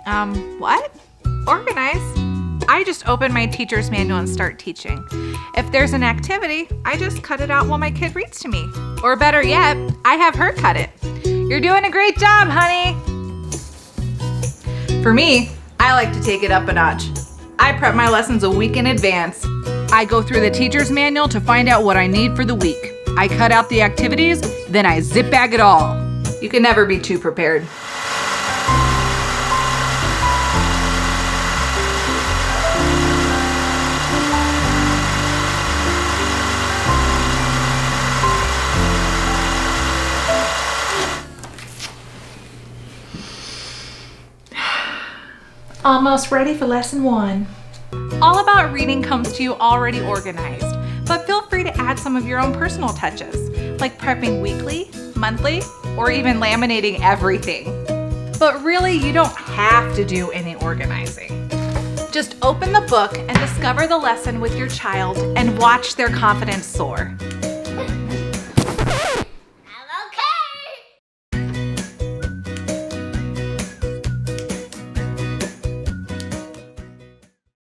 What? Organize? I just open my teacher's manual and start teaching. If there's an activity, I just cut it out while my kid reads to me. Or better yet, I have her cut it. You're doing a great job, honey. For me, I like to take it up a notch. I prep my lessons a week in advance. I go through the teacher's manual to find out what I need for the week. I cut out the activities, then I zip bag it all. You can never be too prepared. Almost ready for lesson 1. All About Reading comes to you already organized, but feel free to add some of your own personal touches, like prepping weekly, monthly, or even laminating everything. But really, you don't have to do any organizing. Just open the book and discover the lesson with your child and watch their confidence soar.